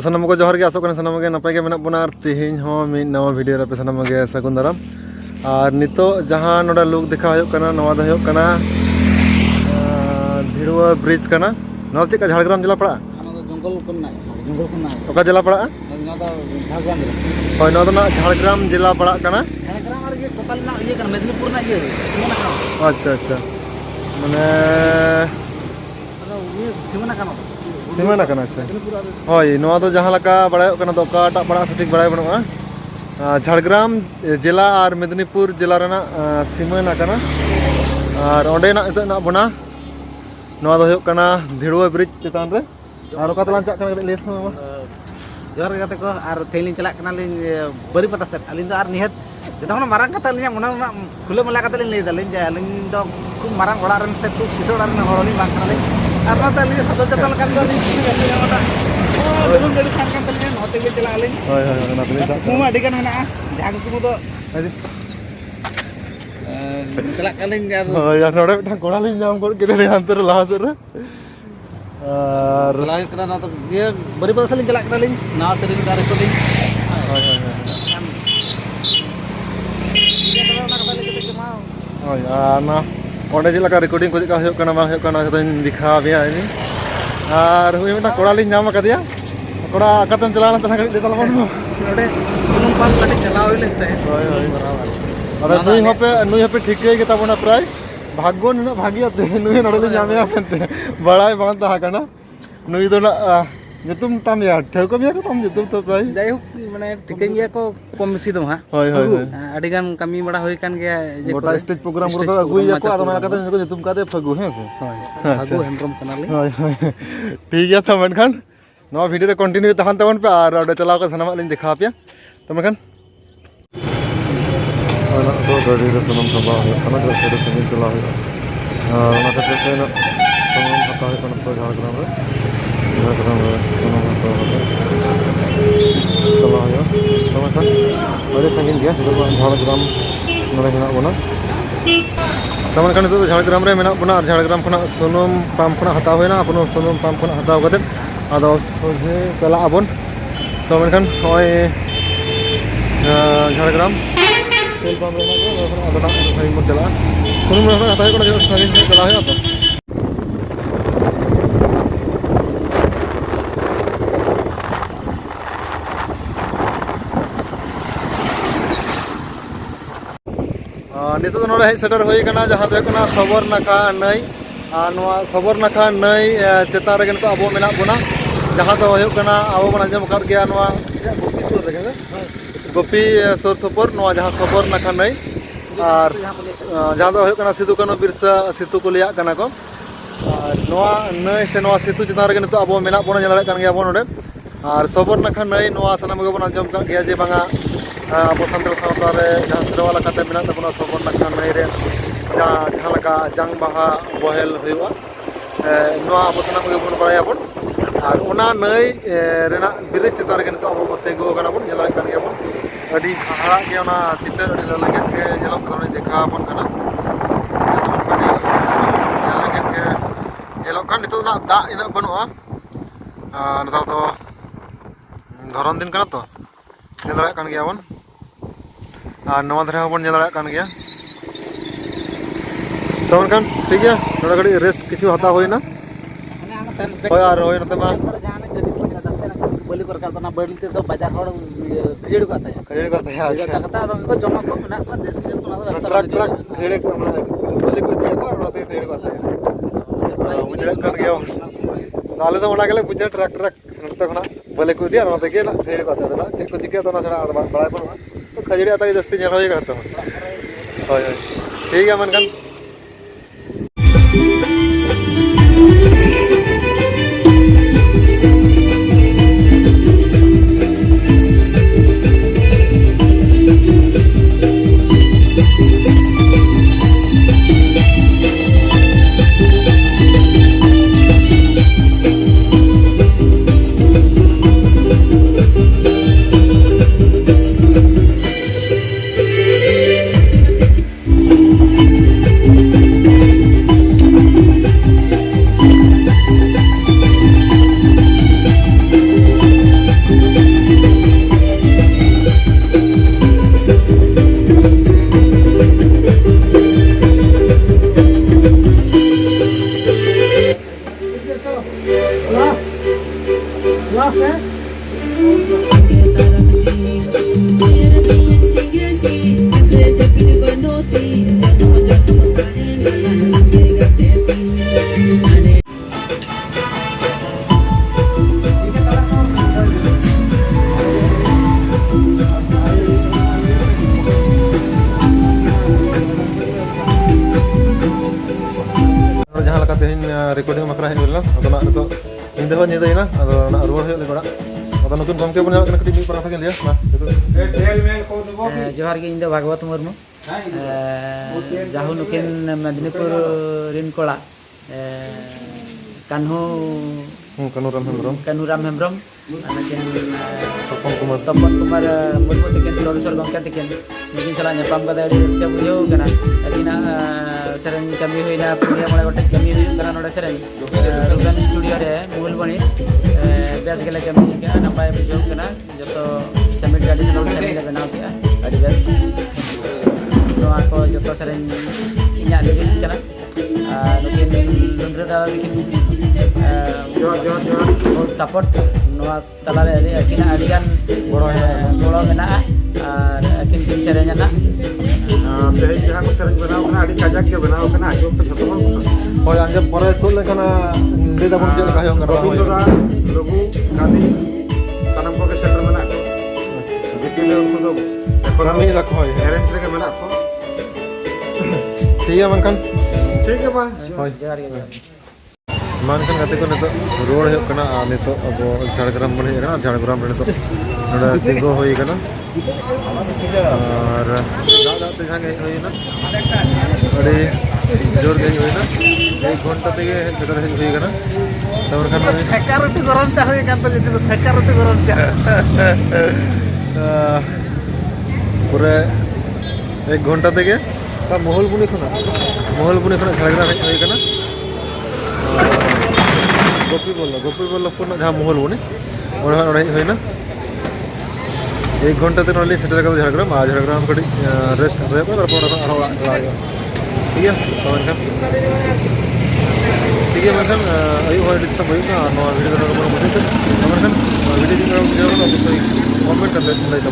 सानाम को जोहार के आसोग कना सानाम के नपाय के मेना बना तेहेñ हो मी नवा वीडियो रे पे सानाम के सगुन दाराम और नितो जहां नोडा लुक देखा होयो कना नवा दो होयो कना भिड़ुआ ब्रिज कना नवा चेक झाड़ग्राम जिला पड़ा जंगल को ओका जिला पड़ा होय नवा दो ना झाड़ग्राम जिला पड़ा कना झाड़ग्राम और ये कोकल ना ये कना मेदिनीपुर ना ये अच्छा अच्छा माने ये सीमाना कना सीमाना कना अच्छा होय नवा दो जहां लका बड़ायो कना तो काटा पड़ा सटीक बड़ाय बनुआ झाड़ग्राम जिला और मेदिनीपुर जिला रेना सीमाना कना और ओंडे ना इतो ना बना नवा दो होयो कना धिड़ुआ ब्रिज चितान रे और ओका तलान चाक कना ले थमा जोर गाते को और थेलिन चला कना लिन बरी पता से अलिन तो और निहत जेता होना मारंग कता लिन मोना खुले मला कता लिन ले दलिन जे अलिन तो खूब मारंग ओड़ा रन से खूब किसो ओड़ा रन होरनी बांग कना लिन और ना तलिन सतो जतल kan do लिन ओटा belum dari kan talinya hotel ke चला लिन होय होय ना तलिन चाक kuma adikan mena jang kumu तो चला कलिन यार यार नोडे मिठा कोड़ा लिन नाम कोड के रे अंतर लासर और चला कना ना तो ये बरी पता लिन चला कना लिन ना सरी का रिकॉर्डिंग होय होय होय ना ओंडे जिला का रिकॉर्डिंग को का होयो कना बा होयो कना तो दिखा बिया ini और हुई मिठा कोड़ा लिन नाम कदिया कोड़ा कतम चला ना तना दे तल बन नोडे सुनुम पास कटे चला होई लेते हैं होय होय बराबर अरे नुई हपे ठीक के ताबना प्राय भाग्य न भागियाते नुई नडले जामिया फनते बड़ाई बांध ता कना नुई दो ना जेतुम ताम या ठेको बिया को ताम जेतुम तो प्राय जाय हो माने ठिकेन गया को कम बेसी दो हां होय होय होय आडी गान कमी बड़ा होई कान गया जे गोटा स्टेज प्रोग्राम रो तो अगुई या को आदना कते को जेतुम काते फगु है से भागो हेमरम कनाले होय होय ठीक है तो मनखान नवा वीडियो रे कंटिन्यू तहन तवन पे और ओडे चलाव का सनम लिन दिखा पिया तो मनखान ana do dari ke sunam sabah kana ke sede sini चला है ना के से ना sunam hata है kana तो झाड़ग्राम रे sunam hata चला है तो मनखान बड़े संगिन गया तो झाड़ग्राम नरे हेना बना तो मनखान तो झाड़ग्राम रे मेना बना झाड़ग्राम खना sunum pump खना हता होइना अपन sunum pump खना हता कते आदो सोझे चला आबन तो मनखान होय झाड़ग्राम तेल पंप में ना तो ना सही मत चला सुनो मैं हटा है को सही से चला है तो नितो तो नोडे सेटर होई कना जहां दो कना सबर नाखा नई नवा सबर नाखा नई चेता रे तो अबो मेना बोना जहां तो होयो कना अबो बना जम कर गया नवा गोपी सुर सुपर नवा जहां सबर नाखा नई और जहां दो होयो कना सिदु कनो बिरसा सितु को लिया कना को और नवा नई से नवा सितु चिता रे तो अबो मेना बोना जला कन गया बो नोडे और सबर नाखा नई नवा सनाम के बना जम कर गया जे बांगा अब सानताल सावता रे जहां सेरवाला कते मेना तबना सबर नाखा नई रे जहां लका जंग बाहा बहेल होयो नवा अब सनाम के बन बड़ाया बन और ओना नई रेना ब्रिज चिता रे तो अब तेगो कना बन जला कन गया बन अडी हाड़ा के ओना चितर अडी लगे के जला कने देखा बन कना जला कन तो ना दा इना बनुआ नता तो धरन दिन कना तो जला कन गया बन और नवा धरे बन जला कन गया तो उनकन ठीक है थोड़ा घड़ी रेस्ट किछु हता होइना होय और होय नते मा जहां गड्डी को जाता से बोली कर ना बडलते तो बाजार हड़ खिजड़ी को आता है अच्छा कता को जमा को ना को देश विदेश को ना ट्रक खिजड़ी को बोली को दिया को और नते खिजड़ी को आता है मुझे कर गया ताले तो बना के पूछे ट्रक नते खना बोली को दिया और नते के ना खिजड़ी को आता है ना चेक को चिके तो ना छड़ा बड़ा पर तो खिजड़ी आता है जस्ती नेल होय करते होय ठीक है मनकन तेहन रिकॉर्डिंग मकरा हेज हुई अदो ना नितो इंदे हो निदेना अदो ना रुवार हुई लेगोड़ा अदो नतुन गमके बन जावक कटी मी पराथा के लिया ना जोहार गे इंदो भागवत मुर्मू जाहु नुकिन मेदिनीपुर रिन कोड़ा कान्हूराम हेम्ब्रम तपन कुमार मुर्मू तकिन प्रोफेसर गमके तकिन नुकिन सला ᱧᱟᱯᱟᱢ ᱠᱟᱛᱮ ᱟᱹᱰᱤ ᱨᱟᱹᱥᱠᱟᱹ ᱵᱩᱡᱷᱟᱹᱣ ᱠᱟᱱᱟ ᱟᱹᱠᱤᱱᱟᱜ ᱥᱮᱨᱮᱧ ᱠᱟᱹᱢᱤ ᱦᱩᱭᱱᱟ ᱯᱩᱱᱭᱟ ᱢᱚᱬᱮ ᱜᱚᱴᱮᱡ ᱠᱟᱹᱢᱤ ᱦᱩᱭᱩᱜ ᱠᱟᱱᱟ ᱱᱚᱰᱮ ᱥᱮᱨᱮᱧ ᱨᱩᱵᱮᱱ ᱥᱴᱩᱰᱤᱭᱳ ᱨᱮ ᱢᱩᱞᱵᱚᱱᱤ ᱵᱮᱥ ᱜᱮᱞᱮ ᱠᱟᱹᱢᱤ ᱠᱮᱜᱼᱟ ᱱᱟᱯᱟᱭ ᱵᱩᱡᱷᱟᱹᱣ ᱠᱟᱱᱟ ᱡᱚᱛᱚ ᱥᱟᱵᱢᱤᱴ ᱟᱹᱰᱤ ᱥᱟᱞᱟᱜ ᱥᱮᱨᱮᱧ ᱞᱮ ᱵᱮᱱᱟᱣ ᱠᱮᱜᱼᱟ ᱟᱹᱰᱤ ᱵᱮᱥ ᱱᱚᱣᱟ ᱠᱚ ᱡᱚᱛᱚ ᱥᱮᱨᱮᱧ ᱤᱧᱟᱹᱜ ᱞᱤᱨᱤᱠᱥ ᱠᱟᱱᱟ ᱟᱨ ᱱᱩᱠᱤᱱ ᱞᱩᱱᱰᱨᱟᱹ ᱫᱟᱫᱟ ᱛᱟᱹᱠᱤᱱ ᱥᱟᱯᱳᱨᱴ ᱱᱚᱣᱟ ᱛᱟᱞᱟᱨᱮ ᱟᱹᱠᱤᱱᱟᱜ ᱟᱹᱰᱤᱜᱟन ᱜᱚᱲᱚ ᱢᱮᱱᱟᱜᱼᱟ ᱟᱨ ᱟᱹᱠᱤᱱ ᱠᱤᱱ ᱥᱮᱨᱮᱧᱟᱱᱟ तेहन जहाँ को सेरेंज बनाव कना आड़ी काजाक के बनाव कना आजम पे जतो हर होय अंजे परे तुल लेकना दे दाबन जे लगा होय रविंद्र रघु काली सनम को के सेंटर मना को जितने में उनको तो कमी लक होय अरेंज रे के मना को ठीक है मनकन ठीक है बा होय जोहार गे मानकन गाते को नितो रोड हो कना नितो अब झाड़ग्राम बन हेना झाड़ग्राम रे नितो नडा तिंगो होई कना और दादा ते जागे होई ना अरे जोर गई होई ना 1 घंटा तेगे सेटर होई कना तबर खान सेकारोटी गरम चा होय कान तो जति सेकारोटी गरम चा पूरे 1 घंटा तेगे ता मोहलबुनी खना झाड़ग्राम होई कना गोपी बोल पुना जहाँ मोहलबुनी और होई ना 1 घंटा ते नली सेटर कर झाड़ग्राम कटी रेस्ट हो जाए तारपर ठीक है तो मनखान ठीक है मनखान अयु हर डिस्टर्ब होई ना नो वीडियो को मुझे तो मनखान वीडियो को कमेंट करते लाइक